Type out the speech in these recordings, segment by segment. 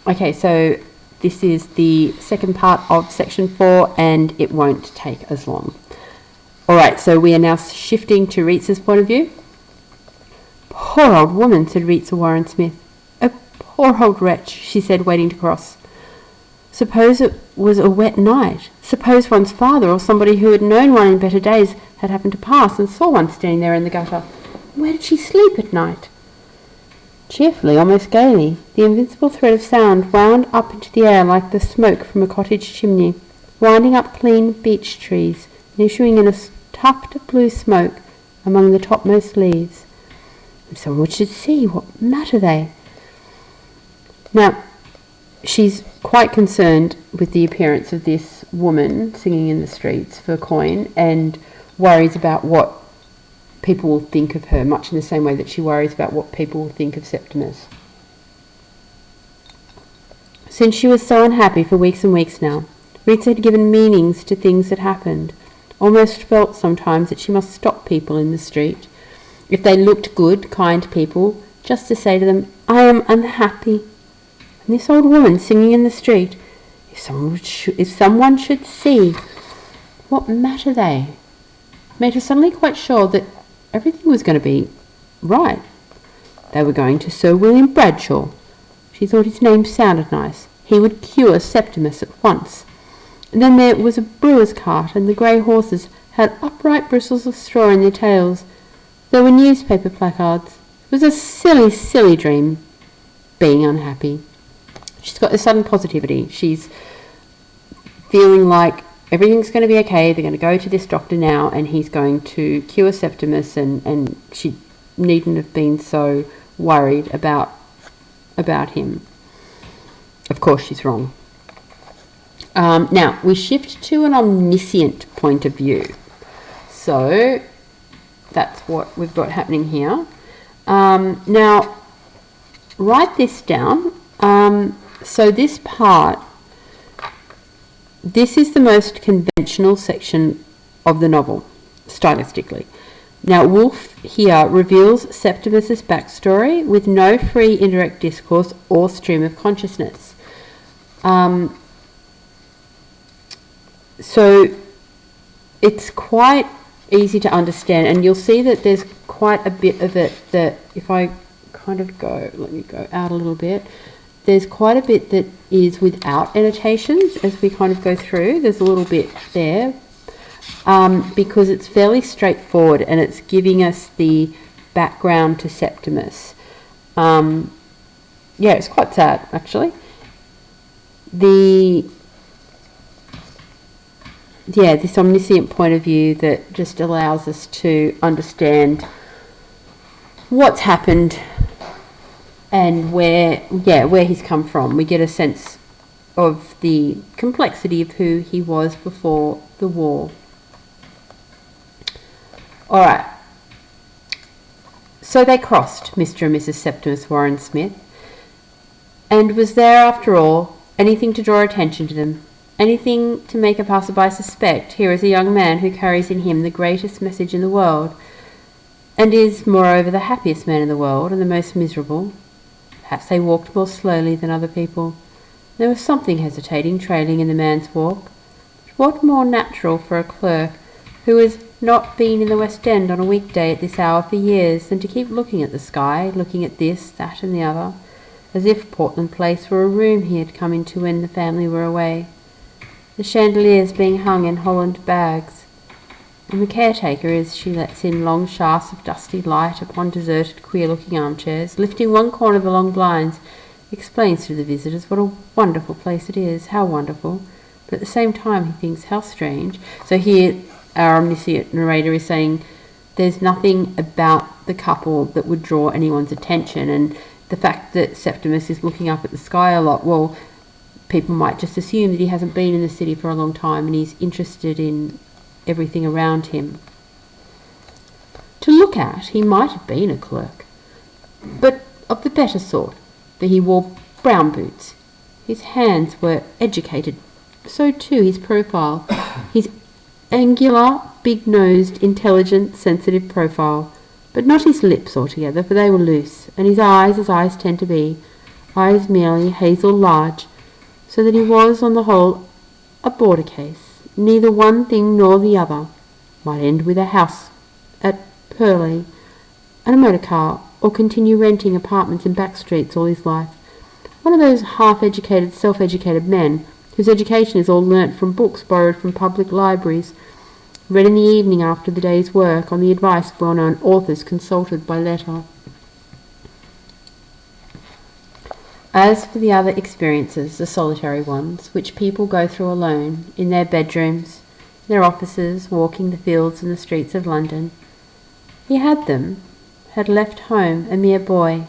Okay, so this is the second part of section 4, and it won't take as long. All right, so we are now shifting to Ritza's point of view. Poor old woman, said Ritza Warren Smith. A poor old wretch, she said, waiting to cross. Suppose it was a wet night. Suppose one's father or somebody who had known one in better days had happened to pass and saw one standing there in the gutter. Where did she sleep at night? Cheerfully, almost gaily, the invincible thread of sound wound up into the air like the smoke from a cottage chimney, winding up clean beech trees and issuing in a tuft of blue smoke among the topmost leaves. And someone should see. What matter they? Now, she's quite concerned with the appearance of this woman singing in the streets for a coin and worries about what people will think of her, much in the same way that she worries about what people will think of Septimus. Since she was so unhappy for weeks and weeks now, Ritza had given meanings to things that happened, almost felt sometimes that she must stop people in the street, if they looked good, kind people, just to say to them, I am unhappy. And this old woman singing in the street, if someone should see, what matter they? Made her suddenly quite sure that everything was going to be right. They were going to Sir William Bradshaw. She thought his name sounded nice. He would cure Septimus at once. And then there was a brewer's cart, and the grey horses had upright bristles of straw in their tails. There were newspaper placards. It was a silly, silly dream, being unhappy. She's got this sudden positivity. She's feeling like everything's going to be okay. They're going to go to this doctor now and he's going to cure Septimus, and she needn't have been so worried about him. Of course she's wrong. Now, we shift to an omniscient point of view. So that's what we've got happening here. Now, write this down. So this part, this is the most conventional section of the novel, stylistically. Now, Woolf here reveals Septimus's backstory with no free indirect discourse or stream of consciousness. So it's quite easy to understand, and you'll see that there's quite a bit of it that, if I kind of let me go out a little bit, there's quite a bit that is without annotations as we kind of go through. There's a little bit there because it's fairly straightforward and it's giving us the background to Septimus. It's quite sad, actually. This omniscient point of view that just allows us to understand what's happened and where he's come from. We get a sense of the complexity of who he was before the war. All right. So they crossed, Mr. and Mrs. Septimus Warren Smith, and was there, after all, anything to draw attention to them, anything to make a passerby suspect here is a young man who carries in him the greatest message in the world, and is, moreover, the happiest man in the world, and the most miserable. Perhaps they walked more slowly than other people. There was something hesitating, trailing in the man's walk. But what more natural for a clerk who has not been in the West End on a weekday at this hour for years than to keep looking at the sky, looking at this, that, and the other, as if Portland Place were a room he had come into when the family were away, the chandeliers being hung in Holland bags, and the caretaker, as she lets in long shafts of dusty light upon deserted, queer-looking armchairs, lifting one corner of the long blinds, explains to the visitors what a wonderful place it is, how wonderful, but at the same time he thinks how strange. So here our omniscient narrator is saying there's nothing about the couple that would draw anyone's attention, and the fact that Septimus is looking up at the sky a lot, well, people might just assume that he hasn't been in the city for a long time and he's interested in everything around him. To look at, he might have been a clerk, but of the better sort, for he wore brown boots. His hands were educated, so too his profile, his angular, big-nosed, intelligent, sensitive profile, but not his lips altogether, for they were loose, and his eyes, as eyes tend to be, eyes merely hazel large, so that he was, on the whole, a border case. Neither one thing nor the other. Might end with a house at Purley and a motor car, or continue renting apartments in back streets all his life. One of those half-educated, self-educated men whose education is all learnt from books borrowed from public libraries, read in the evening after the day's work on the advice of well-known authors consulted by letter. As for the other experiences, the solitary ones, which people go through alone, in their bedrooms, in their offices, walking the fields and the streets of London, he had them, had left home a mere boy,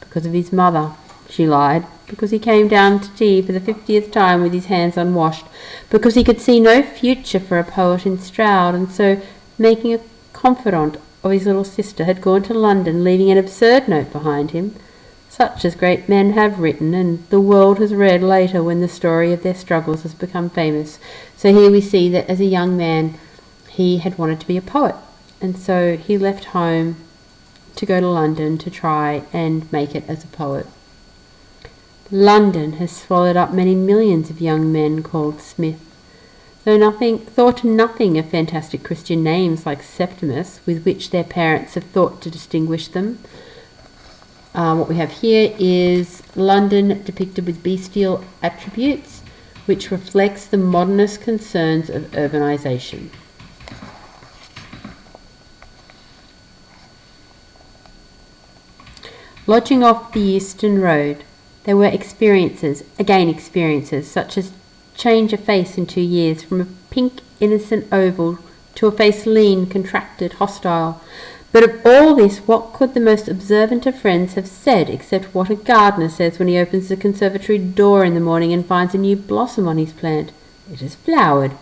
because of his mother, she lied, because he came down to tea for the 50th time with his hands unwashed, because he could see no future for a poet in Stroud, and so, making a confidant of his little sister, had gone to London, leaving an absurd note behind him, such as great men have written, and the world has read later when the story of their struggles has become famous. So here we see that as a young man, he had wanted to be a poet, and so he left home to go to London to try and make it as a poet. London has swallowed up many millions of young men called Smith, thought nothing of fantastic Christian names like Septimus, with which their parents have thought to distinguish them. What we have here is London depicted with bestial attributes, which reflects the modernist concerns of urbanisation. Lodging off the Euston Road, there were experiences, such as change of face in 2 years, from a pink, innocent oval to a face lean, contracted, hostile. But of all this, what could the most observant of friends have said, except what a gardener says when he opens the conservatory door in the morning and finds a new blossom on his plant? It has flowered.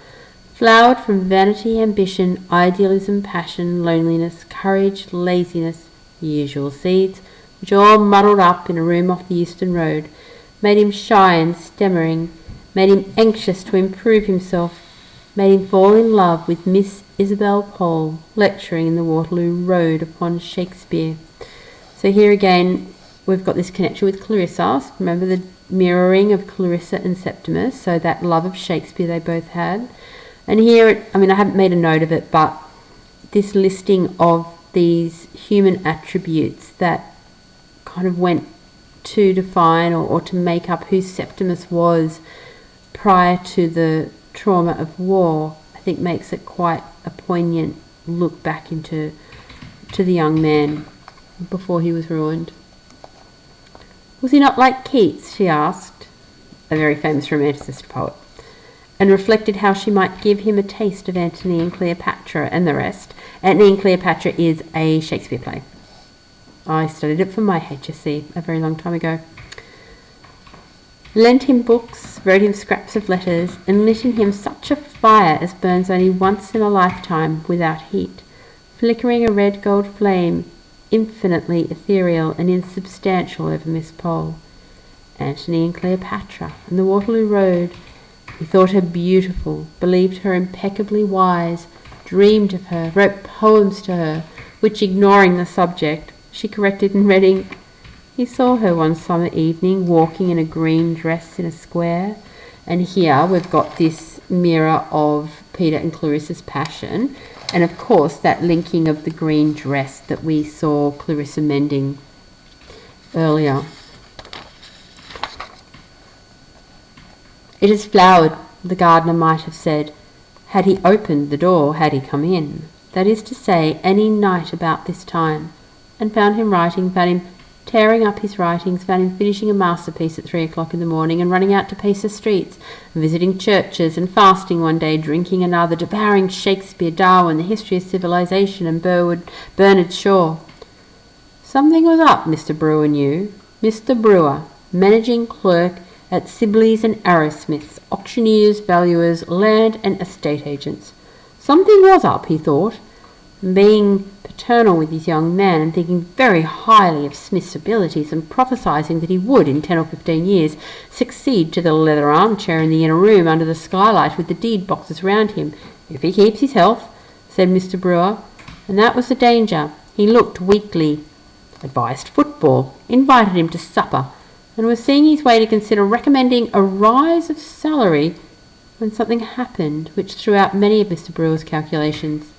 Flowered from vanity, ambition, idealism, passion, loneliness, courage, laziness, the usual seeds, which all muddled up in a room off the Euston Road, made him shy and stammering, made him anxious to improve himself, made him fall in love with Miss Isabel Pole, lecturing in the Waterloo Road upon Shakespeare. So here again, we've got this connection with Clarissa. Remember the mirroring of Clarissa and Septimus, so that love of Shakespeare they both had. And here, I haven't made a note of it, but this listing of these human attributes that kind of went to define or to make up who Septimus was prior to the trauma of war, I think makes it quite a poignant look back into the young man before he was ruined. Was he not like Keats, she asked, a very famous romanticist poet, and reflected how she might give him a taste of Antony and Cleopatra and the rest. Antony and Cleopatra is a Shakespeare play. I studied it for my HSC a very long time ago. Lent him books, wrote him scraps of letters, and lit in him such a fire as burns only once in a lifetime without heat, flickering a red gold flame, infinitely ethereal and insubstantial over Miss Pole. Antony and Cleopatra and the Waterloo Road. He thought her beautiful, believed her impeccably wise, dreamed of her, wrote poems to her, which, ignoring the subject, she corrected in red ink. He saw her one summer evening walking in a green dress in a square, and here we've got this mirror of Peter and Clarissa's passion, and of course that linking of the green dress that we saw Clarissa mending earlier. It has flowered, the gardener might have said, had he opened the door, had he come in, that is to say, any night about this time, and found him writing, found him tearing up his writings, found him finishing a masterpiece at 3 o'clock in the morning and running out to pace the streets, visiting churches and fasting one day, drinking another, devouring Shakespeare, Darwin, the history of civilization, and Bernard Shaw. Something was up, Mr. Brewer knew. Mr. Brewer, managing clerk at Sibley's and Arrowsmith's, auctioneers, valuers, land and estate agents. Something was up, he thought, being paternal with his young man and thinking very highly of Smith's abilities and prophesying that he would, in 10 or 15 years, succeed to the leather armchair in the inner room under the skylight with the deed boxes round him, if he keeps his health, said Mr. Brewer, and that was the danger. He looked weakly, advised football, invited him to supper, and was seeing his way to consider recommending a rise of salary when something happened which threw out many of Mr. Brewer's calculations,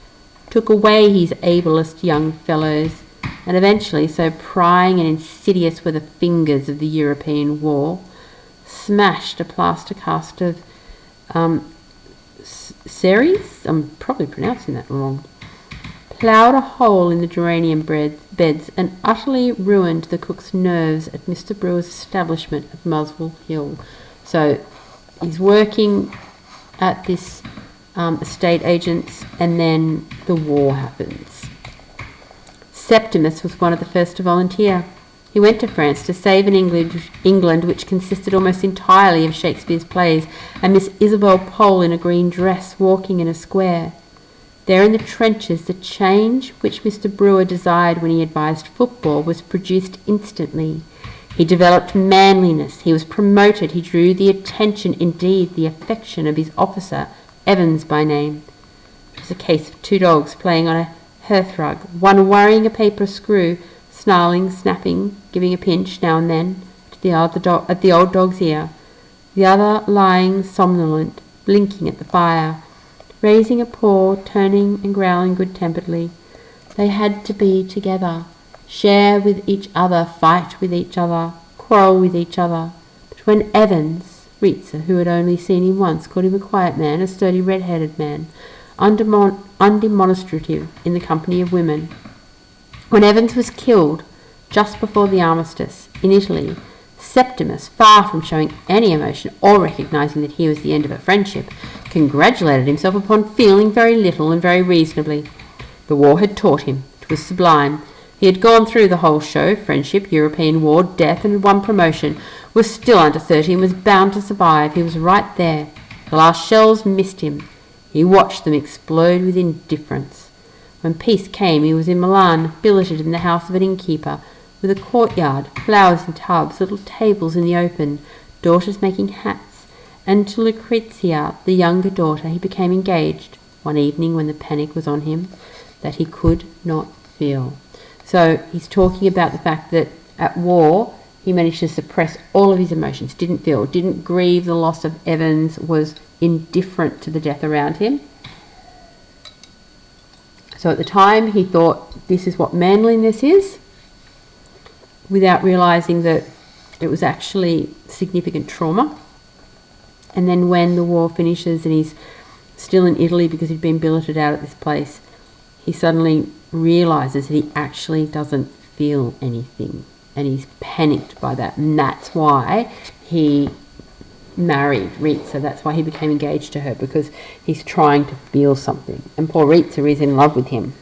took away his ablest young fellows, and eventually, so prying and insidious were the fingers of the European war, smashed a plaster cast of Ceres, I'm probably pronouncing that wrong, ploughed a hole in the geranium beds and utterly ruined the cook's nerves at Mr. Brewer's establishment at Muswell Hill. So he's working at this estate agent's, and then the war happens. Septimus was one of the first to volunteer. He went to France to save an England which consisted almost entirely of Shakespeare's plays and Miss Isabel Pole in a green dress walking in a square. There in the trenches, the change which Mr. Brewer desired when he advised football was produced instantly. He developed manliness, he was promoted, he drew the attention, indeed the affection of his officer, Evans by name. It was a case of two dogs playing on a hearthrug, one worrying a paper screw, snarling, snapping, giving a pinch now and then at the old dog's ear, the other lying somnolent, blinking at the fire, raising a paw, turning and growling good-temperedly. They had to be together, share with each other, fight with each other, quarrel with each other. But when Evans, Ritza, who had only seen him once, called him a quiet man, a sturdy red-headed man, undemonstrative in the company of women. When Evans was killed, just before the armistice, in Italy, Septimus, far from showing any emotion or recognising that he was the end of a friendship, congratulated himself upon feeling very little and very reasonably. The war had taught him. It was sublime. He had gone through the whole show, friendship, European war, death, and had won promotion, was still under 30 and was bound to survive. He was right there. The last shells missed him. He watched them explode with indifference. When peace came, he was in Milan, billeted in the house of an innkeeper, with a courtyard, flowers in tubs, little tables in the open, daughters making hats, and to Lucrezia, the younger daughter, he became engaged, one evening when the panic was on him, that he could not feel. So he's talking about the fact that at war, he managed to suppress all of his emotions, didn't feel, didn't grieve the loss of Evans, was indifferent to the death around him. So at the time, he thought this is what manliness is, without realising that it was actually significant trauma. And then when the war finishes and he's still in Italy because he'd been billeted out at this place, he suddenly realises that he actually doesn't feel anything. And he's panicked by that. And that's why he married Ritza. That's why he became engaged to her, because he's trying to feel something. And poor Ritza is in love with him.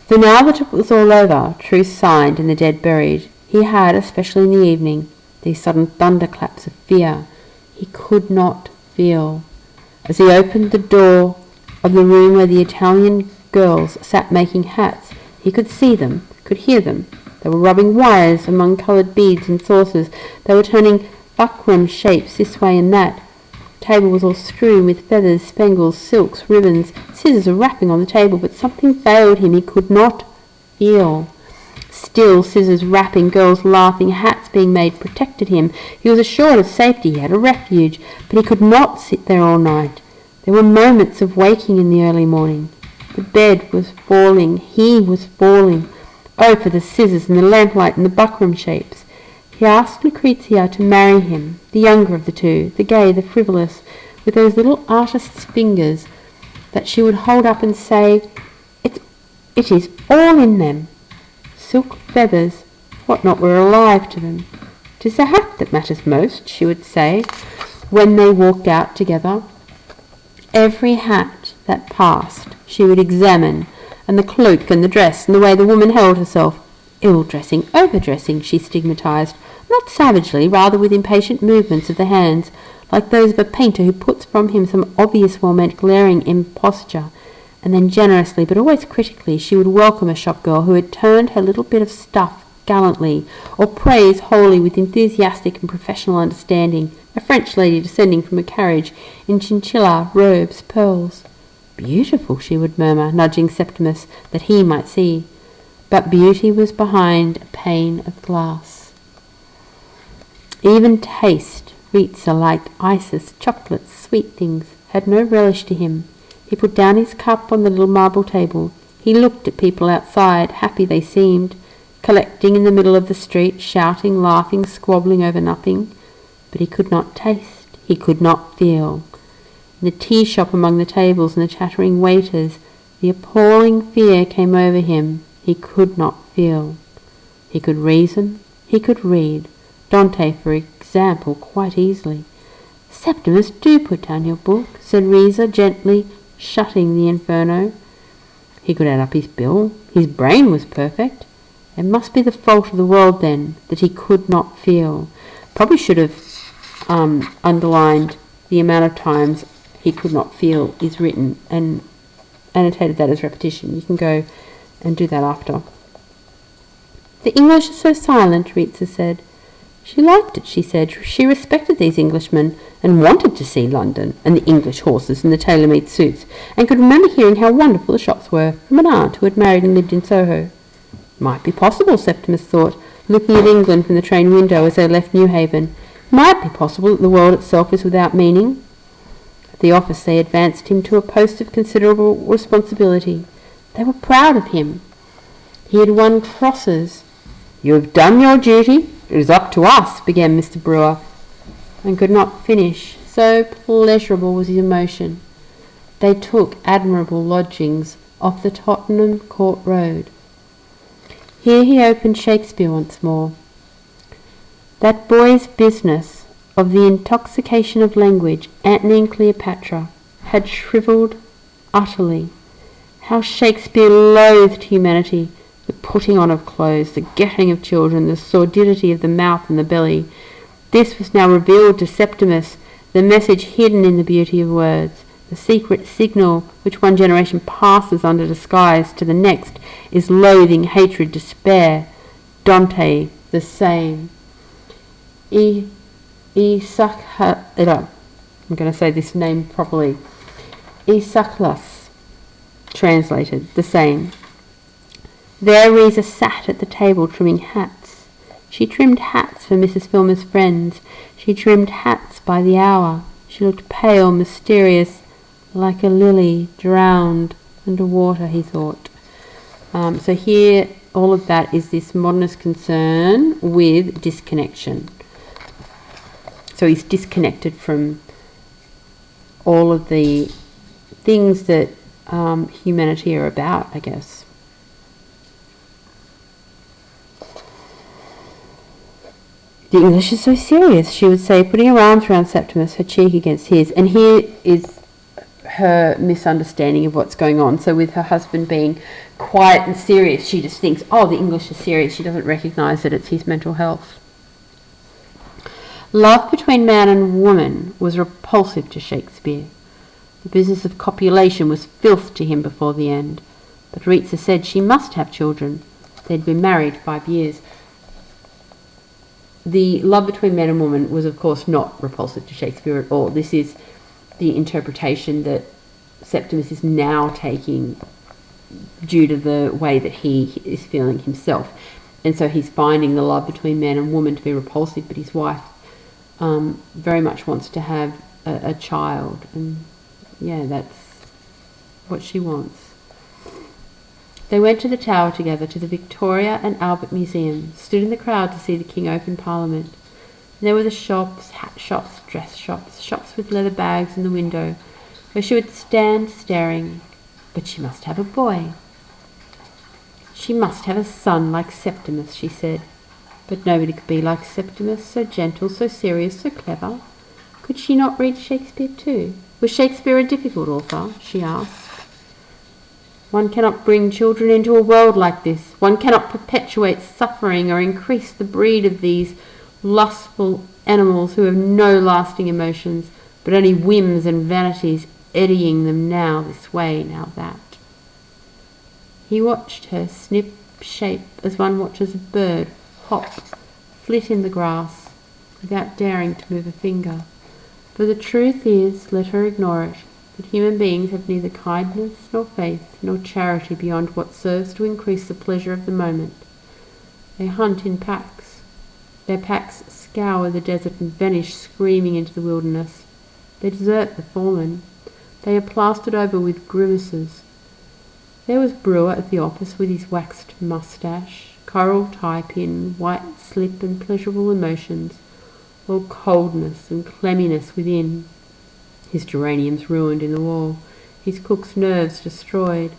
For now that it was all over, truce signed and the dead buried, he had, especially in the evening, these sudden thunderclaps of fear. He could not feel. As he opened the door of the room where the Italian girls sat making hats, he could see them, could hear them. They were rubbing wires among coloured beads and saucers. They were turning buckram shapes this way and that. The table was all strewn with feathers, spangles, silks, ribbons. Scissors were rapping on the table, but something failed him. He could not feel. Still, scissors rapping, girls laughing, hats being made protected him. He was assured of safety. He had a refuge, but he could not sit there all night. There were moments of waking in the early morning. The bed was falling. He was falling. Oh, for the scissors and the lamplight and the buckram shapes. He asked Lucrezia to marry him, the younger of the two, the gay, the frivolous, with those little artist's fingers that she would hold up and say, It is all in them. Silk feathers, what not were alive to them. 'Tis the hat that matters most, she would say, when they walked out together. Every hat that passed she would examine, and the cloak and the dress and the way the woman held herself. Ill-dressing, over-dressing, she stigmatized, not savagely, rather with impatient movements of the hands, like those of a painter who puts from him some obvious well-meant glaring imposture. And then generously, but always critically, she would welcome a shop girl who had turned her little bit of stuff gallantly, or praise wholly with enthusiastic and professional understanding, a French lady descending from a carriage in chinchilla, robes, pearls. Beautiful, she would murmur, nudging Septimus that he might see. but beauty was behind a pane of glass. Even taste, Ritza liked ices, chocolates, sweet things, had no relish to him. He put down his cup on the little marble table. He looked at people outside, happy they seemed, collecting in the middle of the street, shouting, laughing, squabbling over nothing. But he could not taste, he could not feel. In the tea shop among the tables and the chattering waiters, the appalling fear came over him. He could not feel. He could reason, he could read. Dante, for example, quite easily. "Septimus, do put down your book," said Riza, gently shutting the inferno. He could add up his bill. His brain was perfect. It must be the fault of the world, then, that he could not feel. Probably should have underlined the amount of times he could not feel is written and annotated that as repetition. You can go and do that after. "The English are so silent," Ritza said. She liked it, she said. She respected these Englishmen and wanted to see London and the English horses and the tailor-made suits, and could remember hearing how wonderful the shops were from an aunt who had married and lived in Soho. Might be possible, Septimus thought, looking at England from the train window as they left Newhaven. Might be possible that the world itself is without meaning. At the office they advanced him to a post of considerable responsibility. They were proud of him. He had won crosses. "You have done your duty. It is up to us," began Mr. Brewer, and could not finish, so pleasurable was his emotion. They took admirable lodgings off the Tottenham Court Road. Here he opened Shakespeare once more. That boy's business of the intoxication of language, Antony and Cleopatra, had shrivelled utterly. How Shakespeare loathed humanity, the putting on of clothes, the getting of children, the sordidity of the mouth and the belly. This was now revealed to Septimus, the message hidden in the beauty of words, the secret signal which one generation passes under disguise to the next is loathing, hatred, despair. Dante, the same. I'm going to say this name properly. Aeschylus, translated, the same. There Riza sat at the table trimming hats. She trimmed hats for Mrs. Filmer's friends. She trimmed hats by the hour. She looked pale, mysterious, like a lily drowned under water, he thought. So here, all of that is this modernist concern with disconnection. So he's disconnected from all of the things that humanity are about, I guess. "The English is so serious," she would say, putting her arms around Septimus, her cheek against his. And here is her misunderstanding of what's going on. So with her husband being quiet and serious, she just thinks, oh, the English is serious. She doesn't recognise that it's his mental health. Love between man and woman was repulsive to Shakespeare. The business of copulation was filth to him before the end. But Ritza said she must have children. They'd been married 5 years. The love between man and woman was, of course, not repulsive to Shakespeare at all. This is the interpretation that Septimus is now taking due to the way that he is feeling himself. And so he's finding the love between man and woman to be repulsive, but his wife very much wants to have a child. And yeah, that's what she wants. They went to the Tower together, to the Victoria and Albert Museum, stood in the crowd to see the King open Parliament. And there were the shops, hat shops, dress shops, shops with leather bags in the window, where she would stand staring. But she must have a boy. She must have a son like Septimus, she said. But nobody could be like Septimus, so gentle, so serious, so clever. Could she not read Shakespeare too? Was Shakespeare a difficult author? She asked. One cannot bring children into a world like this. One cannot perpetuate suffering or increase the breed of these lustful animals who have no lasting emotions, but only whims and vanities eddying them now this way, now that. He watched her snip shape as one watches a bird hop, flit in the grass, without daring to move a finger. But the truth is, let her ignore it, But human beings have neither kindness nor faith nor charity beyond what serves to increase the pleasure of the moment. They hunt in packs. Their packs scour the desert and vanish screaming into the wilderness. They desert the foreman. They are plastered over with grimaces. There was Brewer at the office with his waxed moustache, coral tie-pin, white slip and pleasurable emotions, all coldness and clamminess within. His geraniums ruined in the wall, his cook's nerves destroyed.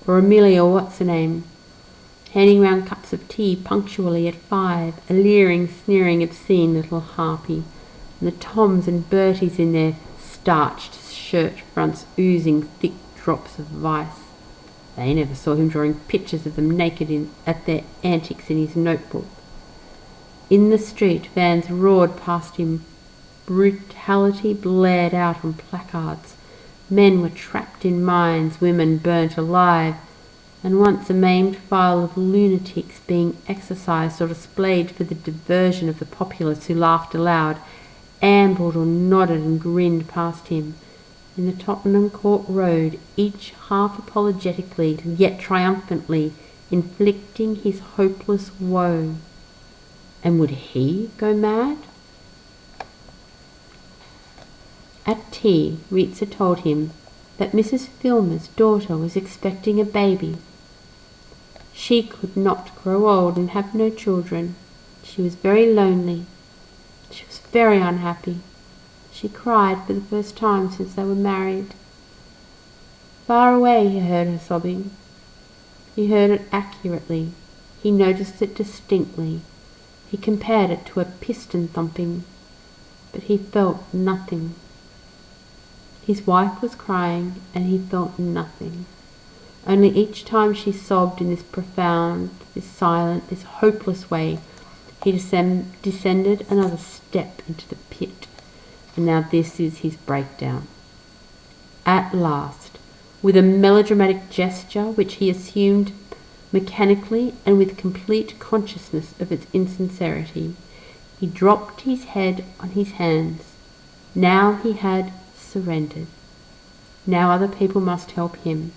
Or Amelia what's-her-name, handing round cups of tea punctually at 5, a leering, sneering, obscene little harpy, and the Toms and Berties in their starched shirt fronts oozing thick drops of vice. They never saw him drawing pictures of them naked at their antics in his notebook. In the street, vans roared past him. Brutality blared out on placards. Men were trapped in mines, women burnt alive, and once a maimed file of lunatics being exercised or displayed for the diversion of the populace who laughed aloud, ambled or nodded and grinned past him. In the Tottenham Court Road, each half apologetically, yet triumphantly, inflicting his hopeless woe. And would he go mad? At tea, Ritza told him that Mrs. Filmer's daughter was expecting a baby. She could not grow old and have no children. She was very lonely. She was very unhappy. She cried for the first time since they were married. Far away he heard her sobbing. He heard it accurately. He noticed it distinctly. He compared it to a piston thumping. But he felt nothing. His wife was crying, and he felt nothing. Only each time she sobbed in this profound, this silent, this hopeless way, he descended another step into the pit. And now this is his breakdown. At last, with a melodramatic gesture which he assumed mechanically and with complete consciousness of its insincerity, he dropped his head on his hands. Now he had surrendered. Now other people must help him.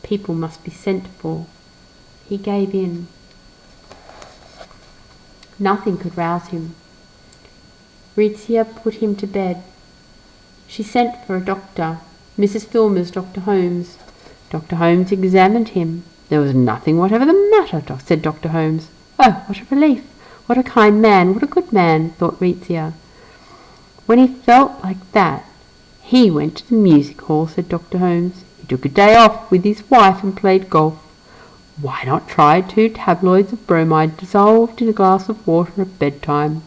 People must be sent for. He gave in. Nothing could rouse him. Ritzia put him to bed. She sent for a doctor, Mrs. Filmer's Dr. Holmes. Dr. Holmes examined him. There was nothing whatever the matter, said Dr. Holmes. Oh, what a relief! What a kind man! What a good man! Thought Ritzia. When he felt like that, he went to the music hall, said Dr. Holmes. He took a day off with his wife and played golf. Why not try 2 tabloids of bromide dissolved in a glass of water at bedtime?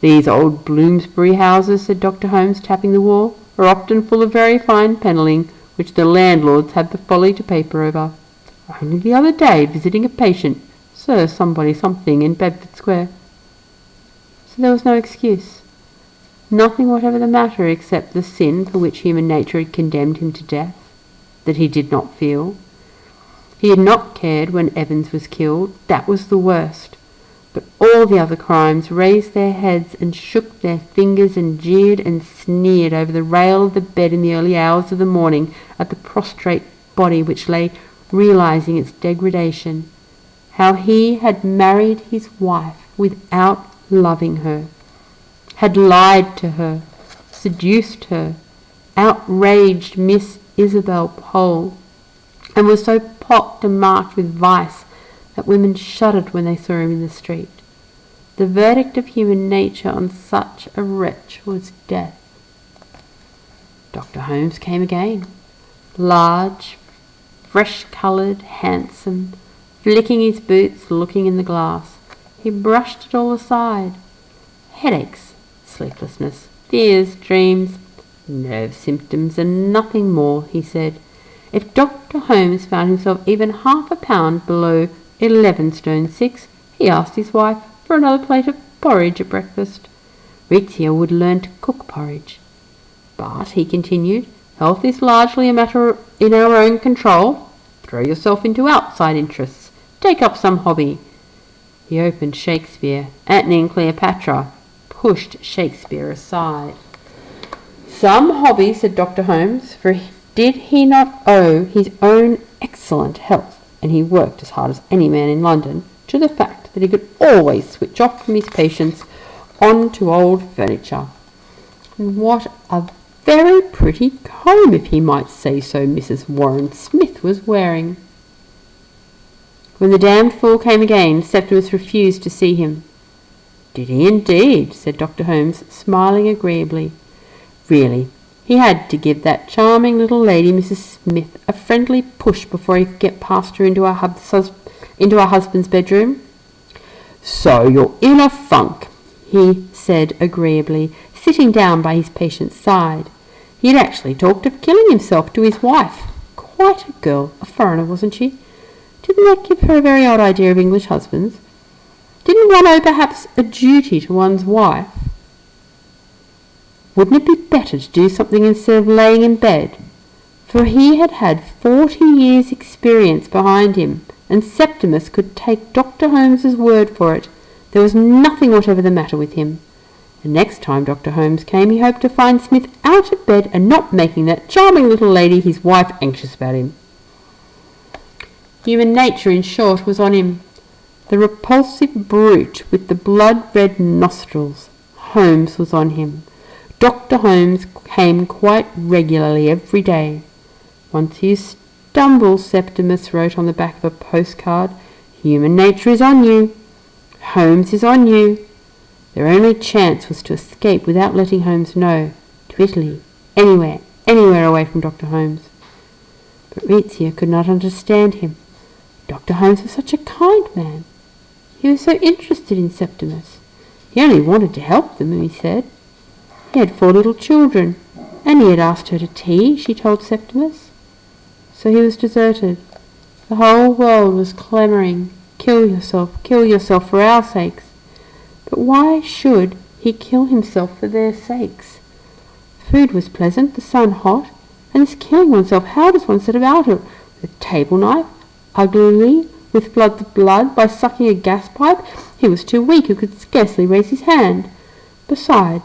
These old Bloomsbury houses, said Dr. Holmes, tapping the wall, are often full of very fine panelling, which the landlords have the folly to paper over. Only the other day, visiting a patient, Sir Somebody Something in Bedford Square. So there was no excuse. Nothing whatever the matter except the sin for which human nature had condemned him to death, that he did not feel. He had not cared when Evans was killed. That was the worst. But all the other crimes raised their heads and shook their fingers and jeered and sneered over the rail of the bed in the early hours of the morning at the prostrate body which lay realizing its degradation. How he had married his wife without loving her, had lied to her, seduced her, outraged Miss Isabel Pole, and was so pocked and marked with vice that women shuddered when they saw him in the street. The verdict of human nature on such a wretch was death. Dr. Holmes came again, large, fresh-coloured, handsome, flicking his boots, looking in the glass. He brushed it all aside. Headaches, sleeplessness, fears, dreams, nerve symptoms, and nothing more, he said. If Dr. Holmes found himself even half a pound below 11 stone 6, he asked his wife for another plate of porridge at breakfast. Ritzia would learn to cook porridge. But, he continued, health is largely a matter in our own control. Throw yourself into outside interests. Take up some hobby. He opened Shakespeare. Antony and Cleopatra pushed Shakespeare aside. Some hobby, said Dr. Holmes, for did he not owe his own excellent health, and he worked as hard as any man in London, to the fact that he could always switch off from his patients on to old furniture. And what a very pretty comb, if he might say so, Mrs. Warren Smith was wearing. When the damned fool came again, Septimus refused to see him. Did he indeed? Said Dr. Holmes, smiling agreeably. Really, he had to give that charming little lady, Mrs. Smith, a friendly push before he could get past her into her husband's bedroom. So you're in a funk, he said agreeably, sitting down by his patient's side. He had actually talked of killing himself to his wife. Quite a girl, a foreigner, wasn't she? Didn't that give her a very odd idea of English husbands? Didn't one owe perhaps a duty to one's wife? Wouldn't it be better to do something instead of laying in bed? For he had had 40 years' experience behind him, and Septimus could take Dr. Holmes's word for it. There was nothing whatever the matter with him. The next time Dr. Holmes came, he hoped to find Smith out of bed and not making that charming little lady, his wife, anxious about him. Human nature, in short, was on him. The repulsive brute with the blood-red nostrils. Holmes was on him. Dr. Holmes came quite regularly every day. Once you stumble, Septimus wrote on the back of a postcard, human nature is on you. Holmes is on you. Their only chance was to escape without letting Holmes know. To Italy. Anywhere away from Dr. Holmes. But Rizzio could not understand him. Dr. Holmes was such a kind man. He was so interested in Septimus. He only wanted to help them, he said. He had 4 little children, and he had asked her to tea, she told Septimus. So he was deserted. The whole world was clamouring, kill yourself for our sakes. But why should he kill himself for their sakes? Food was pleasant, the sun hot, and this killing oneself, how does one set about it? With a table knife? Uglily, with blood, by sucking a gas pipe? He was too weak, he could scarcely raise his hand. Besides,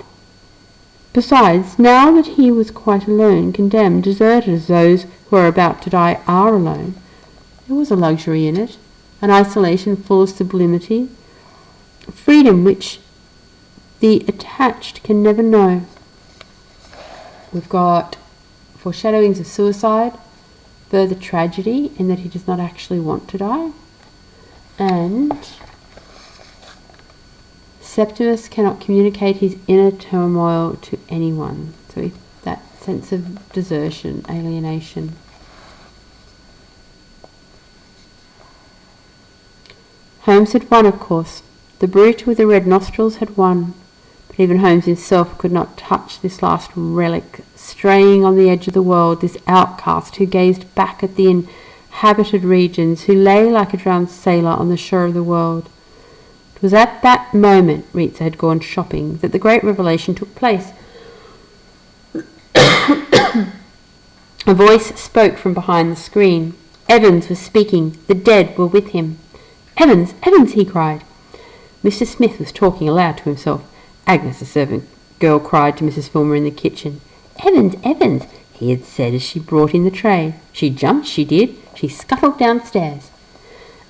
now that he was quite alone, condemned, deserted as those who are about to die are alone, there was a luxury in it, an isolation full of sublimity, a freedom which the attached can never know. We've got foreshadowings of suicide, further tragedy in that he does not actually want to die, and Septimus cannot communicate his inner turmoil to anyone. So that sense of desertion, alienation. Holmes had won, of course. The brute with the red nostrils had won. But even Holmes himself could not touch this last relic, straying on the edge of the world, this outcast who gazed back at the inhabited regions, who lay like a drowned sailor on the shore of the world. It was at that moment Ritza had gone shopping that the great revelation took place. A voice spoke from behind the screen. Evans was speaking. The dead were with him. Evans, Evans, he cried. Mr. Smith was talking aloud to himself. Agnes, the servant girl, cried to Mrs. Filmer in the kitchen. Evans, Evans, he had said as she brought in the tray. She jumped, she did. She scuttled downstairs.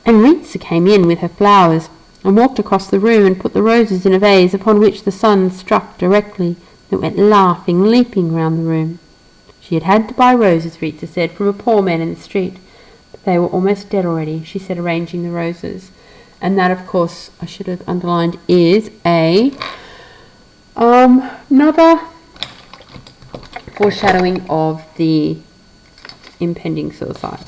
And Ritza came in with her flowers, and walked across the room and put the roses in a vase upon which the sun struck directly, and went laughing, leaping round the room. She had had to buy roses, Ritza said, from a poor man in the street, but they were almost dead already, she said, arranging the roses. And that, of course, I should have underlined, is another foreshadowing of the impending suicide.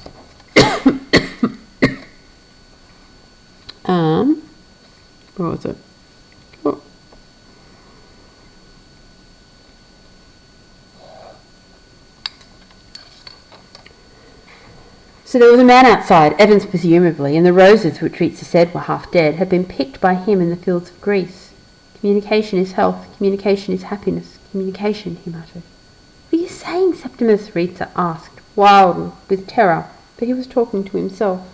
Where was it? Oh. So there was a man outside, Evans presumably, and the roses, which Ritza said were half dead, had been picked by him in the fields of Greece. Communication is health, communication is happiness, communication, he muttered. What are you saying, Septimus? Ritza asked, wild with terror, but he was talking to himself.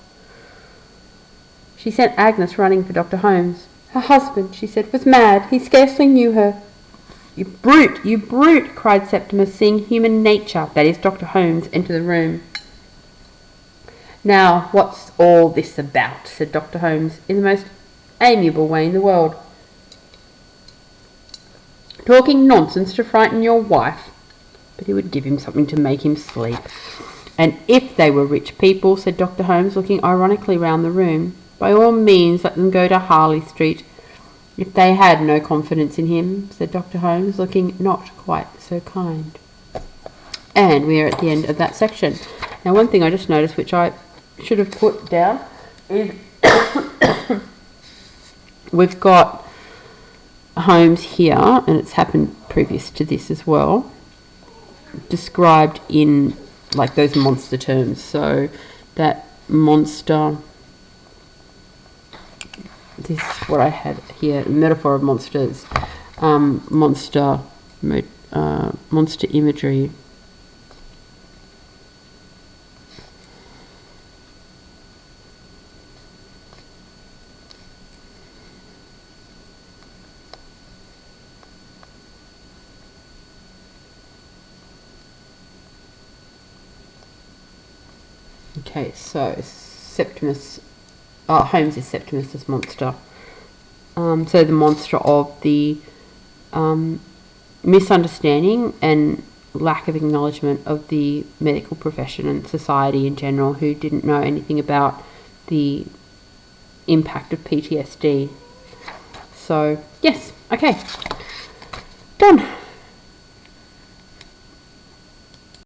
She sent Agnes running for Dr. Holmes. Her husband, she said, was mad. He scarcely knew her. You brute! You brute! Cried Septimus, seeing human nature, that is Dr. Holmes, enter the room. Now, what's all this about? Said Dr. Holmes, in the most amiable way in the world. Talking nonsense to frighten your wife. But he would give him something to make him sleep. And if they were rich people, said Dr. Holmes, looking ironically round the room, by all means let them go to Harley Street. If they had no confidence in him, said Dr. Holmes, looking not quite so kind. And we are at the end of that section. Now, one thing I just noticed, which I should have put down, is we've got Holmes here, and it's happened previous to this as well, described in like those monster terms. So that monster, this is what I had here, metaphor of monsters, monster imagery. Okay, so Septimus, Holmes is Septimus's monster. So the monster of the misunderstanding and lack of acknowledgement of the medical profession and society in general, who didn't know anything about the impact of PTSD. So, yes, okay, done.